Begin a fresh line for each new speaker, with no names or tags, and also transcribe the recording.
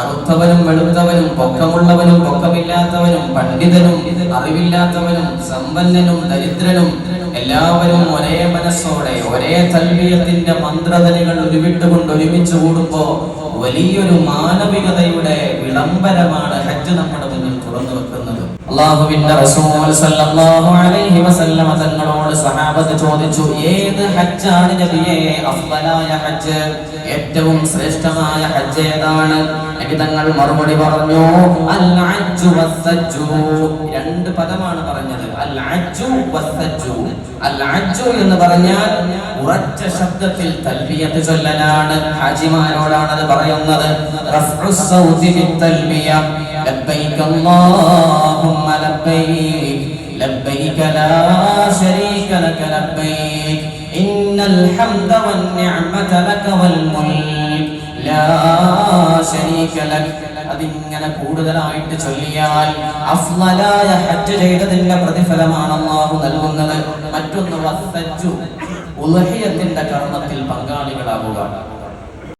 കറുത്തവനും വെളുത്തവനും പൊക്കമുള്ളവനും പൊക്കമില്ലാത്തവനും പണ്ഡിതനും അറിവില്ലാത്തവനും സമ്പന്നനും ദരിദ്രനും എല്ലാവരും ഒരേ മനസ്സോടെ ഒരേ തൽബിയത്തിന്റെ മന്ത്രധനികൾ ഉരുവിട്ടുകൊണ്ട് ഒരുമിച്ച് കൂടുമ്പോ വലിയൊരു മാനവികതയുടെ വിളംബരമാണ് ഹജ്ജ് നമ്മുടെ മുന്നിൽ തുറന്നു വെക്കുന്നത്. അല്ലാഹുവിന്റെ റസൂൽ സല്ലല്ലാഹു അലൈഹി വസല്ലം തങ്ങളോട് സഹാബത്ത് ചോദിച്ചു, ഏത് ഹജ്ജാണ് നബിയേ അഫ്ളലായ ഹജ്ജ്, ഏറ്റവും ശ്രേഷ്ഠമായ ഹജ്ജ് ഏതാണ്? നബി തങ്ങൾ മറുപടി പറഞ്ഞു, അൽ ഹജ്ജു വസ്സജ്ജു. രണ്ട് പദമാണ് പറഞ്ഞത്, അൽ ഹജ്ജു വസ്സജ്ജു. അൽ ഹജ്ജു എന്ന് പറഞ്ഞാൽ ഉറച്ച ശബ്ദത്തിൽ തൽബിയത്ത് ചൊല്ലലാണ്. ഹാജിമാരോടാണ് അത് പറയുന്നത്. റഫ്ഉസ് സൗതി ബിത്തൽബിയ ലബ്ബൈക അല്ലാഹുമ്മ ലബ്ബൈക ലബ്ബൈക ലാ ശരീക ലക ലബ്ബൈക ഇന്നൽ ഹംദ വൻ നിഅമത ലക വൽ മുൽക് ലാ ശരീക ലക. അതിങ്ങനെ കൂടുതലായിട്ട് ചൊല്ലിയാൽ അഫ്ളലായ ഹജ്ജ് ചെയ്തതിന്റെ പ്രതിഫലമാണ് അല്ലാഹു നൽകുന്നത്. മറ്റൊന്ന് വസ്സജ്ജു, ഉദ്ഹിയത്തിന്റെ കർമ്മത്തിൽ പങ്കാളികളാവുക.